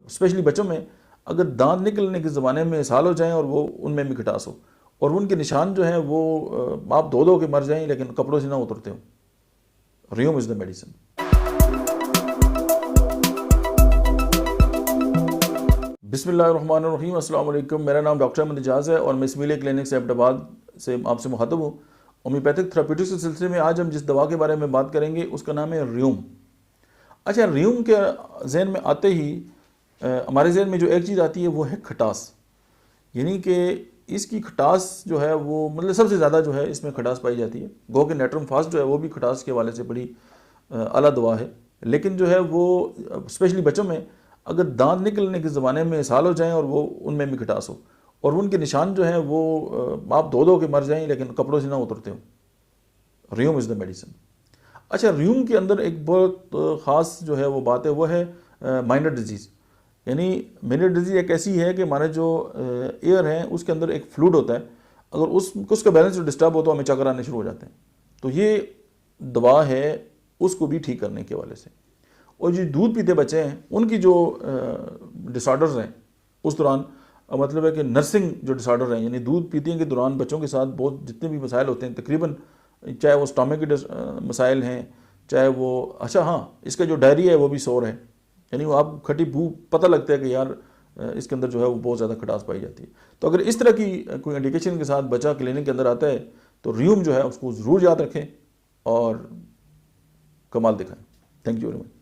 Specially बच्चों में अगर दांत निकलने के ज़माने में साल हो जाएं और वो उनमें भी खटास हो और उनके निशान जो हैं वो आप धो धो के मर जाएं लेकिन कपड़ों से ना उतरते हो, रियूम इज़ द मेडिसिन। बिस्मिल्लाहिर्रहमानिर्रहीम, अस्सलाम वालेकुम। मेरा नाम डॉक्टर अहमद एजाज है और मैं सिमिलिया क्लिनिक्स अहमदाबाद से आपसे मुखातब हूँ। होम्योपैथिक थेरेप्यूटिक्स के सिलसिले में आज हम जिस दवा के बारे में बात करेंगे उसका नाम है रियूम। अच्छा, रियूम के जहन में आते ही हमारे जहन में जो एक चीज़ आती है वो है खटास, यानी कि इसकी खटास जो है वो मतलब सबसे ज़्यादा जो है इसमें खटास पाई जाती है। गो के नेट्रम फास्ट जो है वो भी खटास के हवाले से बड़ी आला दवा है, लेकिन जो है वो स्पेशली बच्चों में अगर दांत निकलने के ज़माने में साल हो जाएं और वो उनमें भी खटास हो और उनके निशान जो हैं वो आप धो धो के मर जाएं लेकिन कपड़ों से ना उतरते हो, रियूम इज़ द मेडिसिन। अच्छा, रियूम के अंदर एक बहुत ख़ास जो है वो बात है वो है माइनर डिजीज़। यानी माइनर डिजीज़ एक ऐसी है कि हमारे जो एयर है उसके अंदर एक फ्लूइड होता है, अगर उसका बैलेंस डिस्टर्ब हो तो हमें चक्कर आने शुरू हो जाते हैं। तो ये दवा है उसको भी ठीक करने के हवाले से। और जो दूध पीते बच्चे हैं उनकी जो डिसऑर्डर्स हैं उस दौरान मतलब है कि नर्सिंग जो डिसऑर्डर हैं, यानी दूध पीते के दौरान बच्चों के साथ बहुत जितने भी मसाइल होते हैं तकरीबन, चाहे वो स्टमक के मसाइल हैं, चाहे वो इसका जो डायरिया है वो भी सोर है, यानी वो आप खट्टी भूख पता लगता है कि यार इसके अंदर जो है वो बहुत ज़्यादा खटास पाई जाती है। तो अगर इस तरह की कोई इंडिकेशन के साथ बच्चा क्लिनिक के अंदर आता है तो रियूम जो है उसको ज़रूर याद रखें और कमाल दिखाएं। Thank you very much.